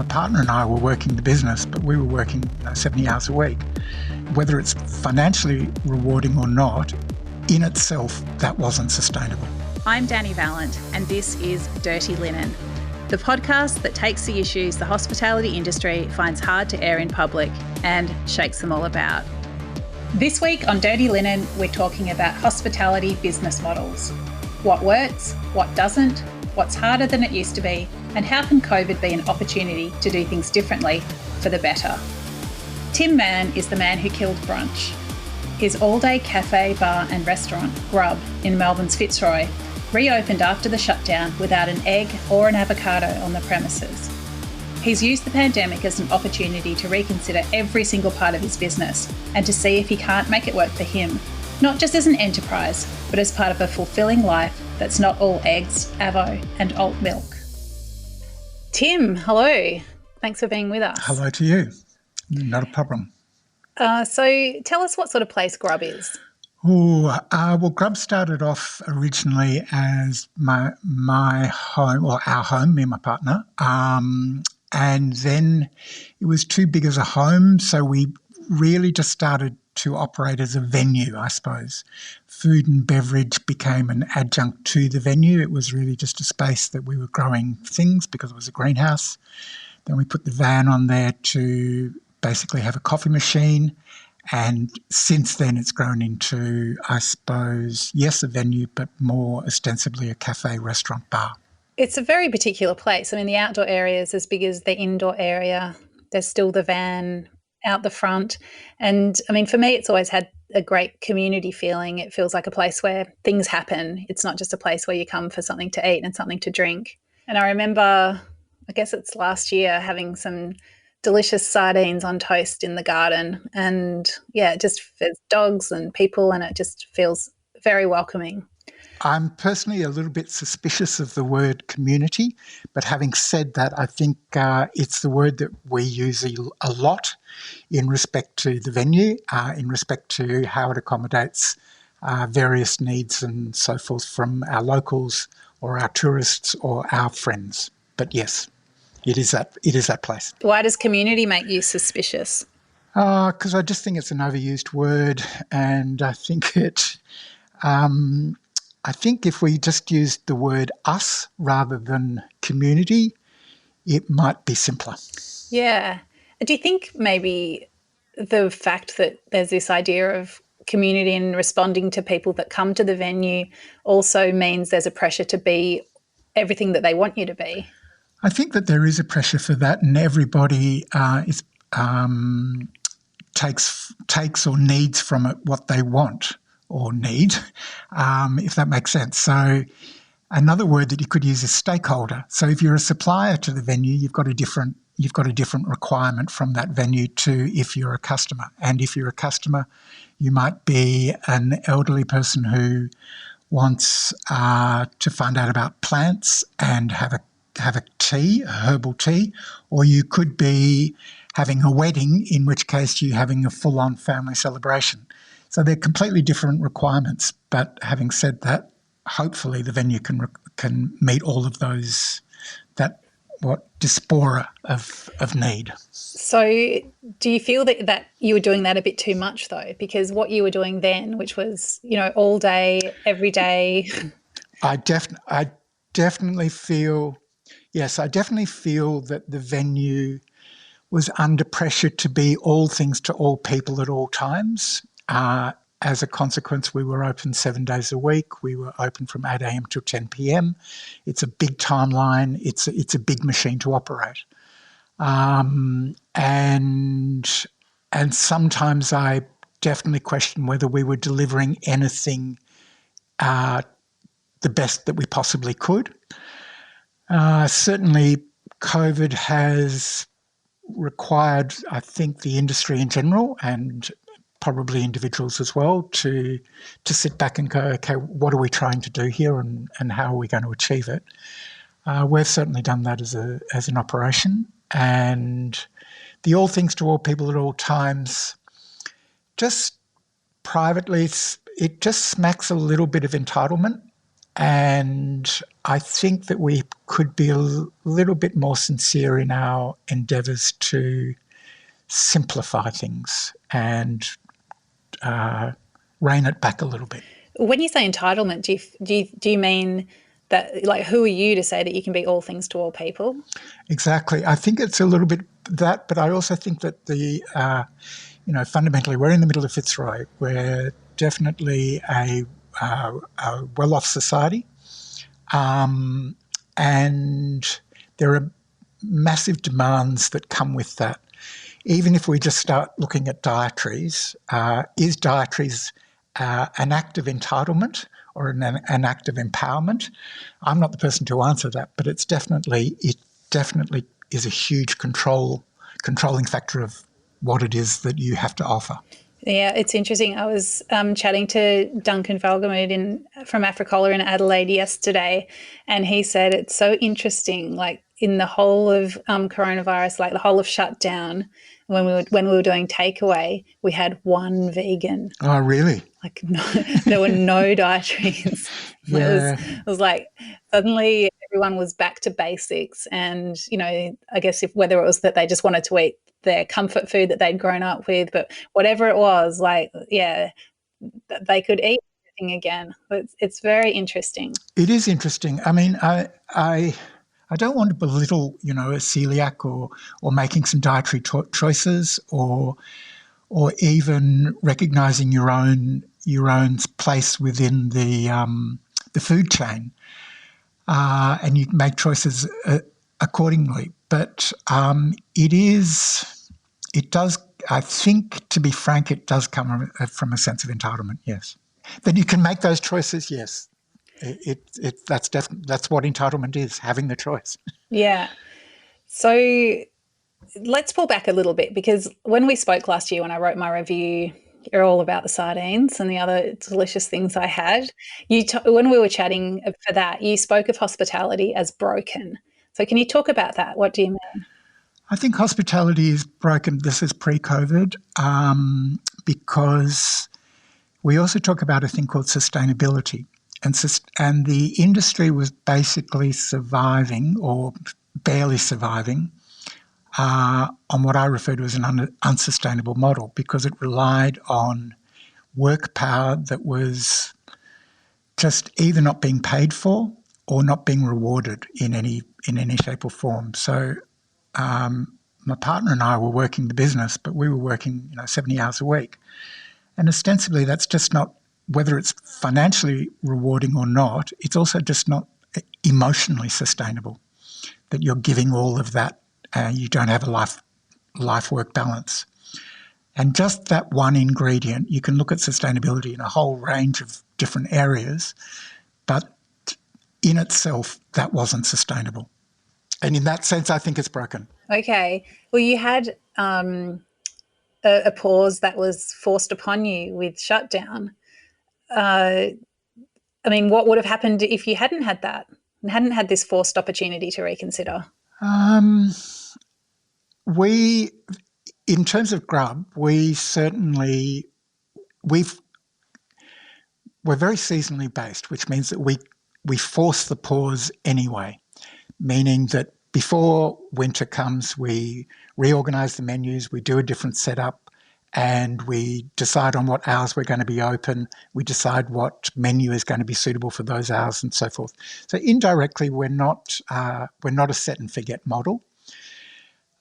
my partner and I were working the business, but we were working 70 hours a week. Whether it's financially rewarding or not, in itself, that wasn't sustainable. I'm Dani Valent, and this is Dirty Linen, the podcast that takes the issues the hospitality industry finds hard to air in public and shakes them all about. This week on Dirty Linen, we're talking about hospitality business models. What works, what doesn't, what's harder than it used to be, and how can COVID be an opportunity to do things differently for the better? Tim Mann is the man who killed brunch. His all-day cafe, bar and restaurant, Grub, in Melbourne's Fitzroy, reopened after the shutdown without an egg or an avocado on the premises. He's used the pandemic as an opportunity to reconsider every single part of his business and to see if he can't make it work for him, not just as an enterprise, but as part of a fulfilling life that's not all eggs, avo and alt milk. Tim, hello. Thanks for being with us. Hello to you. Not a problem. So tell us what sort of place Grub is. Well, Grub started off originally as my home, or our home, me and my partner, and then it was too big as a home, so we really just started to operate as a venue, I suppose. Food and beverage became an adjunct to the venue. It was really just a space that we were growing things because it was a greenhouse. Then we put the van on there to basically have a coffee machine. And since then it's grown into, I suppose, yes, a venue, but more ostensibly a cafe, restaurant, bar. It's a very particular place. I mean, the outdoor area is as big as the indoor area. There's still the van out the front. And I mean, for me, it's always had a great community feeling. It feels like a place where things happen. It's not just a place where you come for something to eat and something to drink. And I remember, I guess it's last year, having some delicious sardines on toast in the garden. And yeah, there's dogs and people, and it just feels very welcoming. I'm personally a little bit suspicious of the word community, but having said that, I think it's the word that we use a lot in respect to the venue, in respect to how it accommodates various needs and so forth from our locals or our tourists or our friends. But yes, it is that place. Why does community make you suspicious? Because I just think it's an overused word, and I think I think if we just used the word us rather than community, it might be simpler. Yeah. Do you think maybe the fact that there's this idea of community and responding to people that come to the venue also means there's a pressure to be everything that they want you to be? I think that there is a pressure for that, and everybody takes or needs from it what they want or need, if that makes sense. So another word that you could use is stakeholder. So if you're a supplier to the venue, you've got a different requirement from that venue to if you're a customer. And if you're a customer, you might be an elderly person who wants to find out about plants and have a tea, a herbal tea, or you could be having a wedding, in which case you're having a full-on family celebration. So they're completely different requirements, but having said that, hopefully the venue can meet all of those, diaspora of need. So do you feel that you were doing that a bit too much though? Because what you were doing then, which was, all day, every day. I definitely feel that the venue was under pressure to be all things to all people at all times. As a consequence, we were open 7 days a week. We were open from 8 a.m. till 10 p.m. It's a big timeline. It's a big machine to operate. And sometimes I definitely question whether we were delivering anything the best that we possibly could. Certainly, COVID has required, I think, the industry in general and probably individuals as well to sit back and go, okay, what are we trying to do here and how are we going to achieve it? We've certainly done that as an operation, and the all things to all people at all times, just privately, it just smacks a little bit of entitlement. And I think that we could be a little bit more sincere in our endeavours to simplify things and rein it back a little bit. When you say entitlement, do you mean that, like, who are you to say that you can be all things to all people? Exactly. I think it's a little bit that, but I also think that fundamentally we're in the middle of Fitzroy. We're definitely a well-off society, and there are massive demands that come with that. Even if we just start looking at dietaries, is dietaries an act of entitlement or an act of empowerment? I'm not the person to answer that, but it definitely is a huge controlling factor of what it is that you have to offer. Yeah, it's interesting. I was chatting to Duncan Valgamood from Africola in Adelaide yesterday, and he said it's so interesting, like in the whole of coronavirus, like the whole of shutdown, when we were doing takeaway, we had one vegan. Oh, really? Like no, there were no dietaries. Yeah. It was like suddenly everyone was back to basics, and I guess whether it was that they just wanted to eat their comfort food that they'd grown up with, but whatever it was, like, yeah, they could eat everything again. It's very interesting. It is interesting. I mean, I don't want to belittle, a celiac or making some dietary choices or even recognising your own place within the food chain, and you make choices accordingly. But it does. I think, to be frank, it does come from a sense of entitlement. Yes, that you can make those choices. Yes, that's what entitlement is: having the choice. Yeah. So let's pull back a little bit, because when we spoke last year, when I wrote my review, you're all about the sardines and the other delicious things I had. When we were chatting for that, you spoke of hospitality as broken. So can you talk about that? What do you mean? I think hospitality is broken. This is pre-COVID, because we also talk about a thing called sustainability. And the industry was basically surviving or barely surviving on what I refer to as an unsustainable model, because it relied on work power that was just either not being paid for or not being rewarded in any shape or form. So my partner and I were working the business, but we were working 70 hours a week. And ostensibly that's just not, whether it's financially rewarding or not, it's also just not emotionally sustainable, that you're giving all of that and you don't have a life-work balance. And just that one ingredient, you can look at sustainability in a whole range of different areas, but in itself, that wasn't sustainable. And in that sense, I think it's broken. Okay. Well, you had a pause that was forced upon you with shutdown. I mean, what would have happened if you hadn't had that and hadn't had this forced opportunity to reconsider? In terms of Grub, we're very seasonally based, which means that we force the pause anyway, meaning that before winter comes, we reorganise the menus, we do a different setup, and we decide on what hours we're going to be open. We decide what menu is going to be suitable for those hours and so forth. So indirectly, we're not a set and forget model.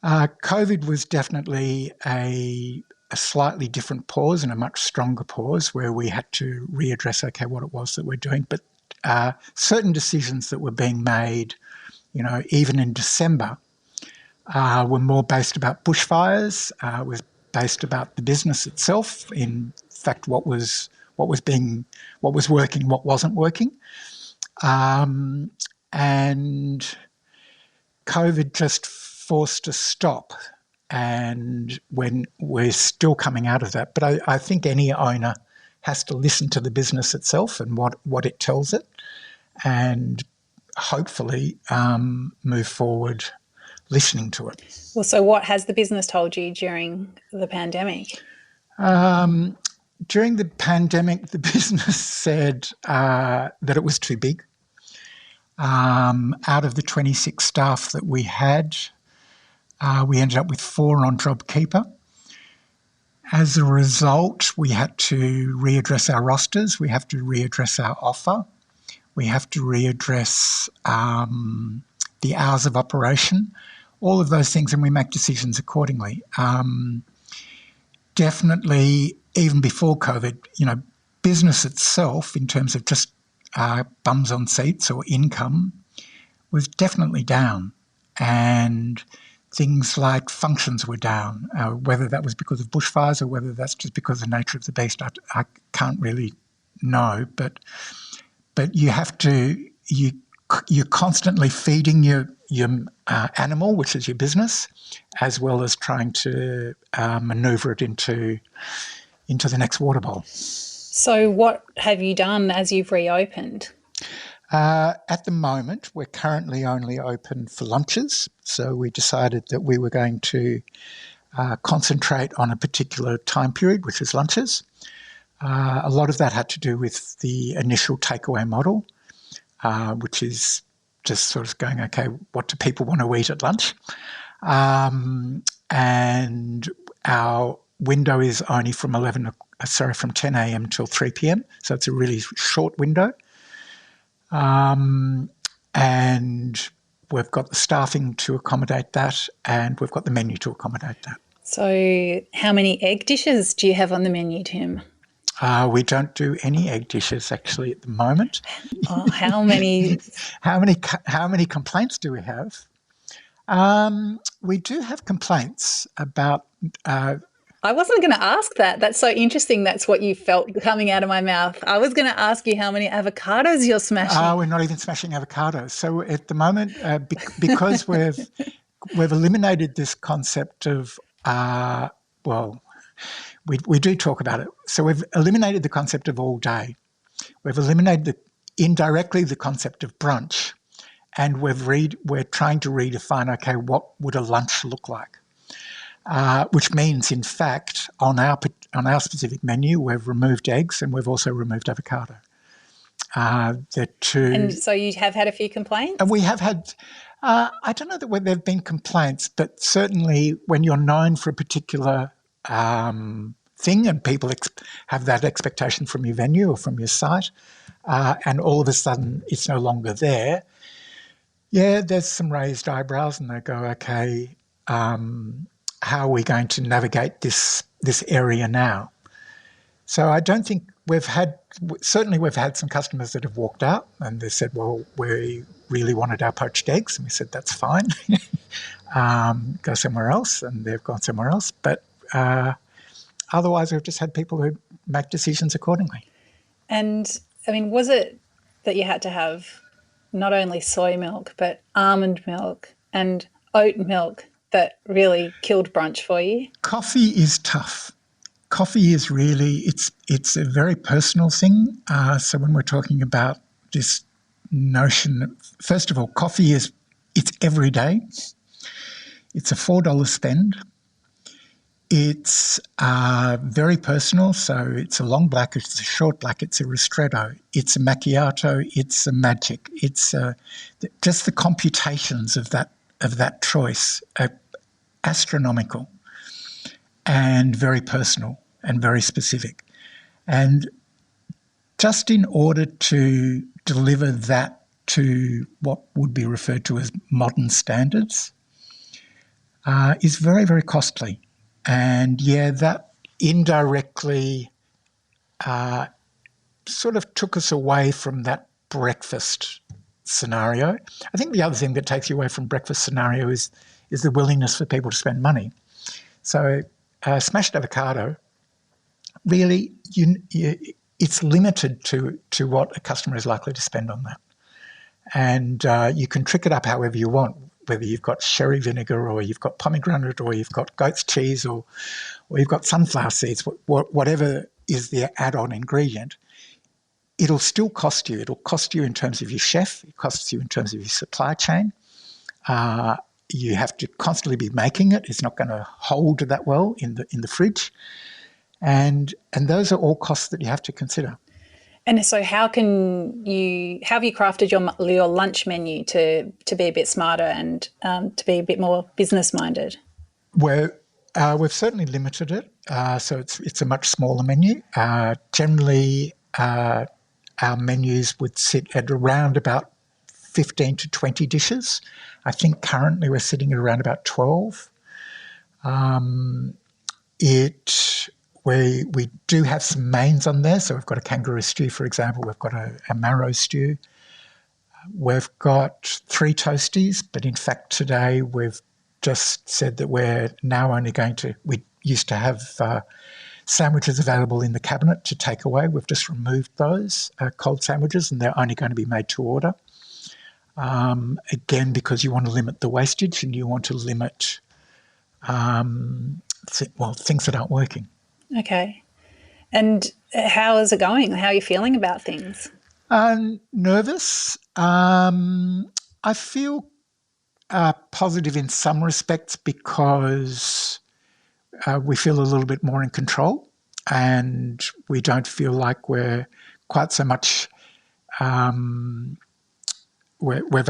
COVID was definitely a slightly different pause and a much stronger pause where we had to readdress, what it was that we're doing. But certain decisions that were being made, even in December, were more based about bushfires, was based about the business itself. In fact, what was working, what wasn't working. And COVID just forced a stop, and when we're still coming out of that. But I think any owner has to listen to the business itself and what it tells it, and hopefully move forward listening to it. Well, so what has the business told you during the pandemic? during the pandemic, the business said that it was too big. Out of the 26 staff that we had, we ended up with 4 on JobKeeper. As a result, we had to readdress our rosters. We have to readdress our offer. We have to readdress the hours of operation, all of those things, and we make decisions accordingly. Definitely, even before COVID, business itself, in terms of just bums on seats or income, was definitely down. And things like functions were down, whether that was because of bushfires or whether that's just because of the nature of the beast, I can't really know. But you have to, you're constantly feeding your animal, which is your business, as well as trying to manoeuvre it into the next water bowl. So what have you done as you've reopened? At the moment, we're currently only open for lunches. So we decided that we were going to concentrate on a particular time period, which is lunches. A lot of that had to do with the initial takeaway model, which is just sort of going, okay, what do people want to eat at lunch? And our window is only from 10 a.m. till 3 p.m. So it's a really short window. And we've got the staffing to accommodate that, and we've got the menu to accommodate that. So how many egg dishes do you have on the menu, Tim? We don't do any egg dishes actually at the moment. Oh, how many? How many complaints do we have? We do have complaints about. I wasn't going to ask that. That's so interesting. That's what you felt coming out of my mouth. I was going to ask you how many avocados you're smashing. We're not even smashing avocados. So at the moment, because we've eliminated this concept of we do talk about it. So we've eliminated the concept of all day. We've eliminated indirectly the concept of brunch, and we're trying to redefine, okay, what would a lunch look like? Which means, in fact, on our specific menu, we've removed eggs and we've also removed avocado. The two. And so you have had a few complaints? And we have had. I don't know that there have been complaints, but certainly when you're known for a particular thing and people have that expectation from your venue or from your site, and all of a sudden it's no longer there, yeah, there's some raised eyebrows and they go, okay, how are we going to navigate this area now? So I don't think we've had some customers that have walked out and they said, well, we really wanted our poached eggs. And we said, that's fine. Go somewhere else. And they've gone somewhere else. But otherwise, we've just had people who make decisions accordingly. And, I mean, was it that you had to have not only soy milk, but almond milk and oat milk that really killed brunch for you? Coffee is tough. Coffee is really, it's a very personal thing. So when we're talking about this notion, first of all, coffee it's every day. It's a $4 spend. It's very personal. So it's a long black, it's a short black, it's a ristretto, it's a macchiato, it's a magic. It's just the computations of that choice are astronomical and very personal and very specific. And just in order to deliver that to what would be referred to as modern standards is very, very costly. And yeah, that indirectly sort of took us away from that breakfast scenario. I think the other thing that takes you away from breakfast scenario is the willingness for people to spend money. So smashed avocado, really, it's limited to what a customer is likely to spend on that. And you can trick it up however you want, whether you've got sherry vinegar or you've got pomegranate or you've got goat's cheese or you've got sunflower seeds, whatever is the add-on ingredient, it'll still cost you. It'll cost you in terms of your chef. It costs you in terms of your supply chain. You have to constantly be making it. It's not going to hold that well in the fridge. And those are all costs that you have to consider. And so how have you crafted your lunch menu to be a bit smarter and to be a bit more business minded? We've certainly limited it, so it's a much smaller menu. Generally, our menus would sit at around about 15 to 20 dishes. I think currently we're sitting at around about 12. We do have some mains on there, so we've got a kangaroo stew, for example. We've got a marrow stew. We've got 3 toasties, but in fact today we've just said that we're now only we used to have sandwiches available in the cabinet to take away. We've just removed those cold sandwiches, and they're only going to be made to order. Again, because you want to limit the wastage and you want to limit, things that aren't working. Okay. And how is it going? How are you feeling about things? Nervous. I feel positive in some respects because we feel a little bit more in control, and we don't feel like we're quite so much. I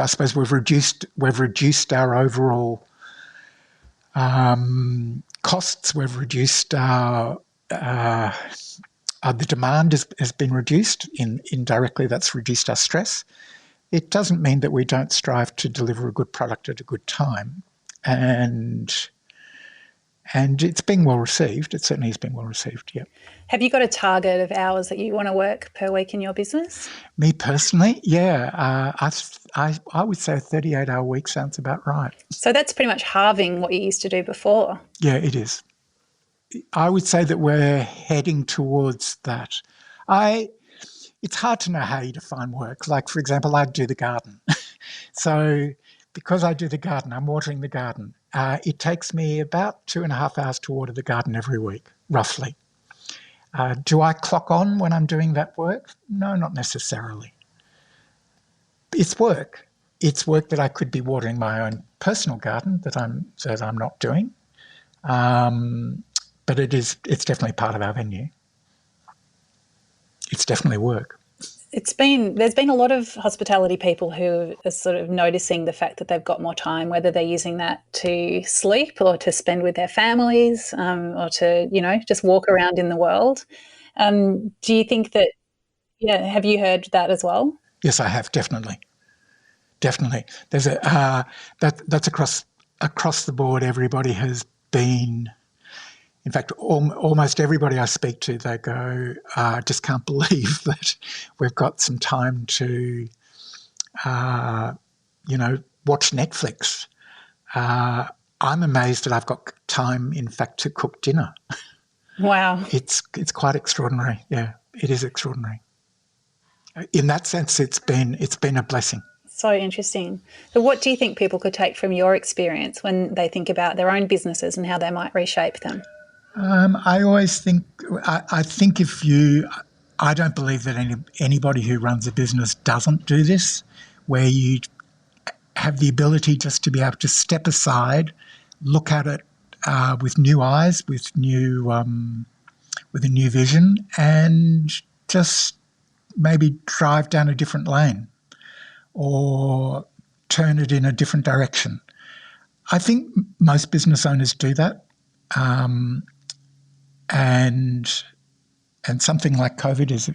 suppose we've reduced our overall costs. We've reduced our the demand has been reduced. Indirectly, that's reduced our stress. It doesn't mean that we don't strive to deliver a good product at a good time, and it's being well received. It certainly has been well received. Yeah. Have you got a target of hours that you want to work per week in your business? Me personally, yeah, I would say a 38-hour week sounds about right. So that's pretty much halving what you used to do before. Yeah, it is. I would say that we're heading towards that. It's hard to know how you define work. Like, for example, I do the garden. So because I do the garden, I'm watering the garden. It takes me about 2.5 hours to water the garden every week, roughly. Do I clock on when I'm doing that work? No, not necessarily. It's work. It's work that I could be watering my own personal garden that I'm not doing. But it's definitely part of our venue. It's definitely work. There's been a lot of hospitality people who are sort of noticing the fact that they've got more time, whether they're using that to sleep or to spend with their families, or to, just walk around in the world. Do you think that, have you heard that as well? Yes, I have, definitely. Definitely. There's that's across the board. Everybody has been. In fact, almost everybody I speak to, they go, I just can't believe that we've got some time to, watch Netflix. I'm amazed that I've got time, in fact, to cook dinner. Wow. It's quite extraordinary. Yeah, it is extraordinary. In that sense, it's been a blessing. So interesting. So what do you think people could take from your experience when they think about their own businesses and how they might reshape them? I always think, I don't believe that anybody who runs a business doesn't do this, where you have the ability just to be able to step aside, look at it with new eyes, with a new vision, and just maybe drive down a different lane or turn it in a different direction. I think most business owners do that. And something like COVID is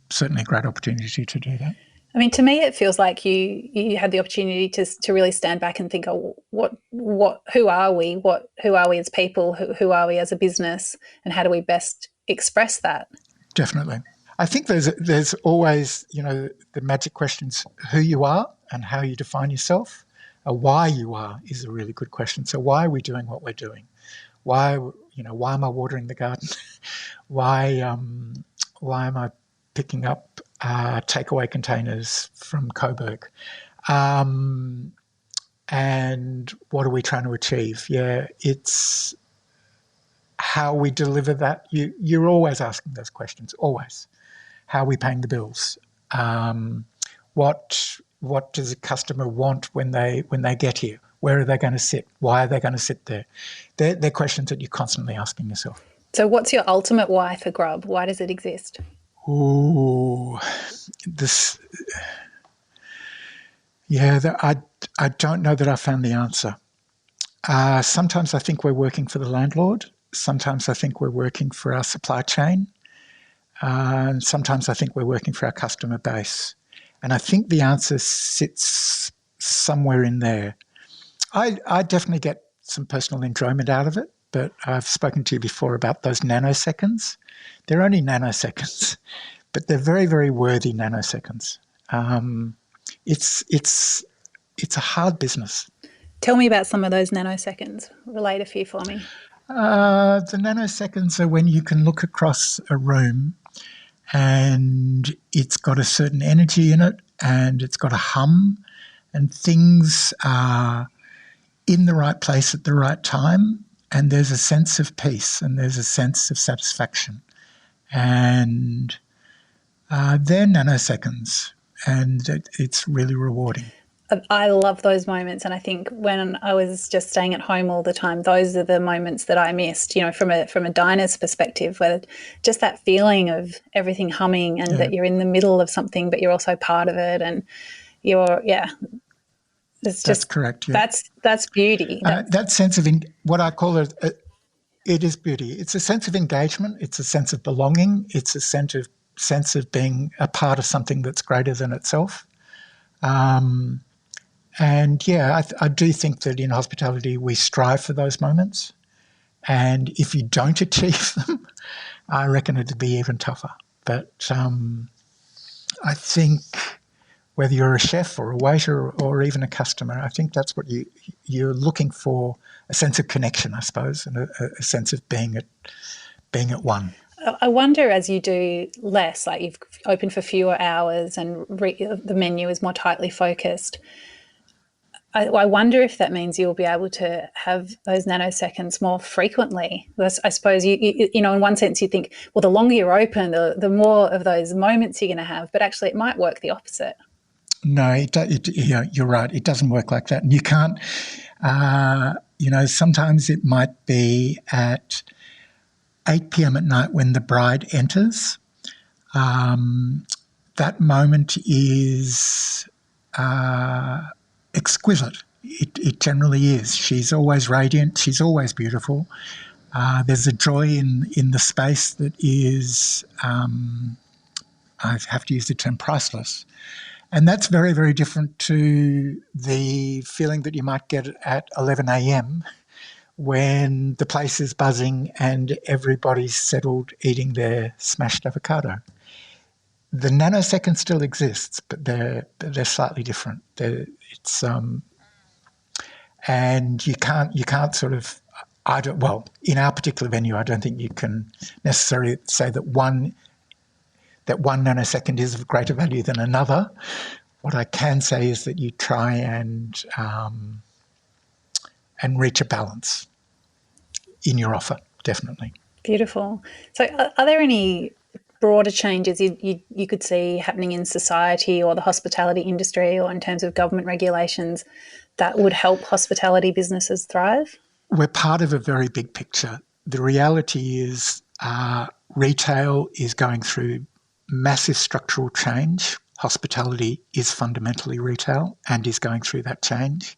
certainly a great opportunity to do that. I mean, to me, it feels like you had the opportunity to really stand back and think, who are we? Who are we as people? Who are we as a business? And how do we best express that? Definitely. I think there's always, the magic questions, who you are and how you define yourself. Why you are is a really good question. So why are we doing what we're doing? Why am I watering the garden? Why am I picking up takeaway containers from Coburg? And what are we trying to achieve? Yeah, it's how we deliver that. You're always asking those questions, always. How are we paying the bills? What does a customer want when they get here? Where are they going to sit? Why are they going to sit there? They're questions that you're constantly asking yourself. So what's your ultimate why for Grub? Why does it exist? Oh, this, yeah, I don't know that I found the answer. Sometimes I think we're working for the landlord. Sometimes I think we're working for our supply chain. And sometimes I think we're working for our customer base. And I think the answer sits somewhere in there. I definitely get some personal enjoyment out of it, but I've spoken to you before about those nanoseconds. They're only nanoseconds, but they're very, very worthy nanoseconds. It's a hard business. Tell me about some of those nanoseconds. Relate a few for me. The nanoseconds are when you can look across a room and it's got a certain energy in it and it's got a hum and things are in the right place at the right time and there's a sense of peace and there's a sense of satisfaction. And they're nanoseconds and it's really rewarding. I love those moments, and I think when I was just staying at home all the time, those are the moments that I missed, you know, from a diner's perspective, where just that feeling of everything humming and that you're in the middle of something but you're also part of it, and that's correct. Yeah. That's beauty. That sense of what I call it is beauty. It's a sense of engagement. It's a sense of belonging. It's a sense of being a part of something that's greater than itself. And yeah, I do think that in hospitality we strive for those moments. And if you don't achieve them, I reckon it'd be even tougher. But I think whether you're a chef or a waiter or even a customer, I think that's what you're looking for, a sense of connection, I suppose, and a sense of being at one. I wonder, as you do less, like you've opened for fewer hours and the menu is more tightly focused, I wonder if that means you'll be able to have those nanoseconds more frequently. I suppose, you know, in one sense you think, well, the longer you're open, the more of those moments you're going to have, but actually it might work the opposite. No, you're right. It doesn't work like that. And you can't, sometimes it might be at 8 p.m. at night when the bride enters. That moment is exquisite. It generally is. She's always radiant. She's always beautiful. There's a joy in the space that is, I have to use the term, priceless. And that's very, very different to the feeling that you might get at 11 a.m. when the place is buzzing and everybody's settled eating their smashed avocado. The nanosecond still exists, but they're slightly different. And you can't sort of, in our particular venue, I don't think you can necessarily say that one nanosecond is of greater value than another. What I can say is that you try and reach a balance in your offer, definitely. Beautiful. So are there any broader changes you could see happening in society or the hospitality industry or in terms of government regulations that would help hospitality businesses thrive? We're part of a very big picture. The reality is retail is going through massive structural change. Hospitality is fundamentally retail and is going through that change.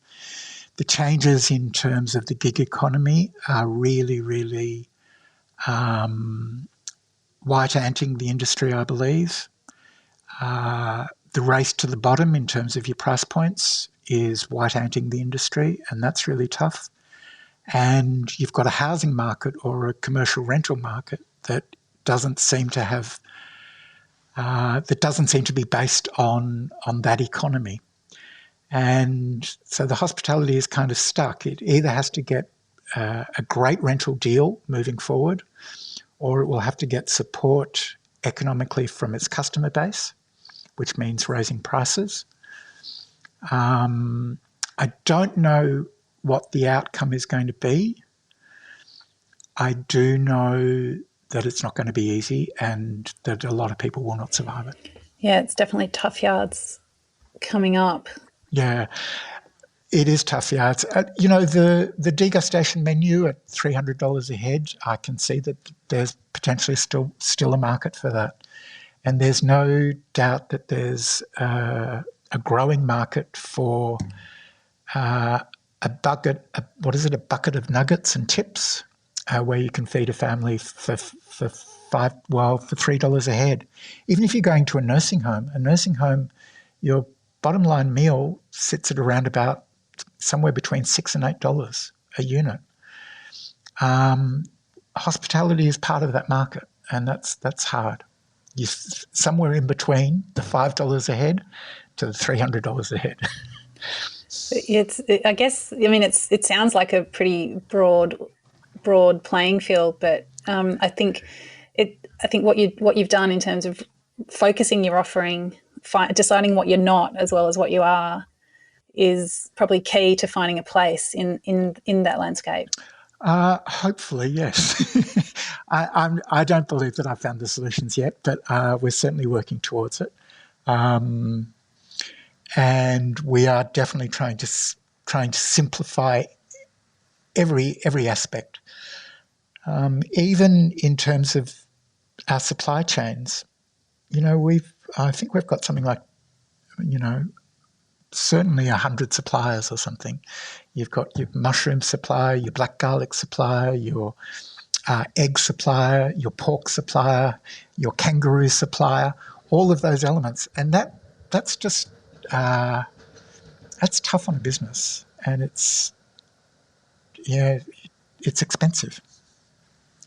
The changes in terms of the gig economy are really, really white-anting the industry, I believe. The race to the bottom in terms of your price points is white-anting the industry, and that's really tough. And you've got a housing market or a commercial rental market that doesn't seem to have be based on that economy. And so the hospitality is kind of stuck. It either has to get a great rental deal moving forward, or it will have to get support economically from its customer base, which means raising prices. I don't know what the outcome is going to be. I do know that it's not going to be easy and that a lot of people will not survive it. Yeah, it's definitely tough yards coming up. Yeah. It is tough, yeah. It's, the degustation menu at $300 a head, I can see that there's potentially still a market for that. And there's no doubt that there's a growing market for a bucket of nuggets and chips, where you can feed a family for $3 a head. Even if you're going to a nursing home, your bottom line meal sits at around about somewhere between $6 and $8 a unit. Hospitality is part of that market, and that's hard. You're somewhere in between the $5 a head to the $300 a head. It sounds like a pretty broad playing field, but I think what you've done in terms of focusing your offering, deciding what you're not as well as what you are, is probably key to finding a place in that landscape. Hopefully, yes. I don't believe that I've found the solutions yet, but we're certainly working towards it. And we are definitely trying to simplify every aspect, even in terms of our supply chains. I think we've got something like, certainly 100 suppliers or something. You've got your mushroom supplier, your black garlic supplier, your egg supplier, your pork supplier, your kangaroo supplier, all of those elements. And that's just, that's tough on a business. And it's expensive.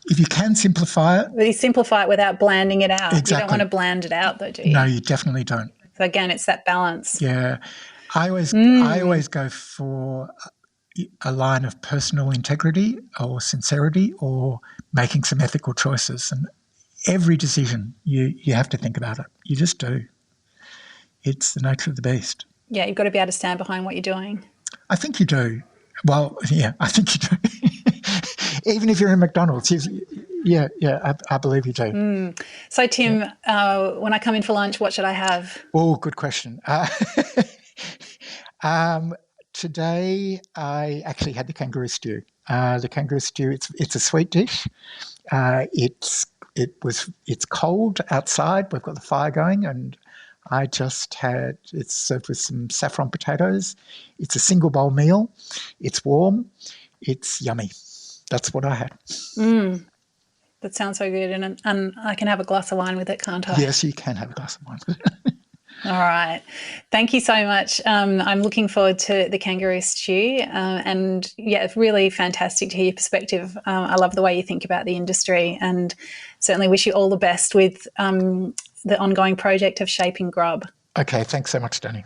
If you can simplify it. But you simplify it without blanding it out. Exactly. You don't want to bland it out though, do you? No, you definitely don't. So again, it's that balance. Yeah. I always go for a line of personal integrity or sincerity or making some ethical choices. And every decision, you have to think about it. You just do. It's the nature of the beast. Yeah, you've got to be able to stand behind what you're doing. I think you do. Well, yeah, I think you do. Even if you're in McDonald's, I believe you do. So, Tim, when I come in for lunch, what should I have? Oh, good question. Today I actually had the kangaroo stew. The kangaroo stew, it's a sweet dish. It's cold outside. We've got the fire going, and it's served with some saffron potatoes. It's a single bowl meal. It's warm. It's yummy. That's what I had. That sounds so good, and I can have a glass of wine with it, can't I? Yes, you can have a glass of wine with it. All right. Thank you so much. I'm looking forward to the kangaroo stew, and it's really fantastic to hear your perspective. I love the way you think about the industry, and certainly wish you all the best with the ongoing project of shaping Grub. Okay, thanks so much, Dani.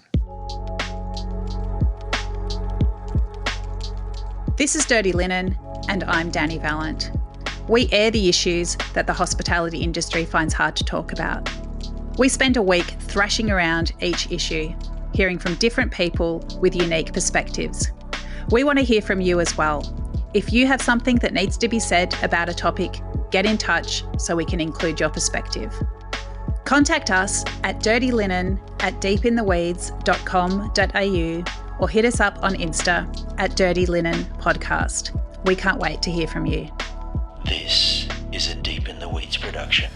This is Dirty Linen, and I'm Dani Valent. We air the issues that the hospitality industry finds hard to talk about. We spend a week thrashing around each issue, hearing from different people with unique perspectives. We want to hear from you as well. If you have something that needs to be said about a topic, get in touch so we can include your perspective. Contact us at dirtylinen@deepintheweeds.com.au or hit us up on Insta at Dirty Linen Podcast. We can't wait to hear from you. This is a Deep in the Weeds production.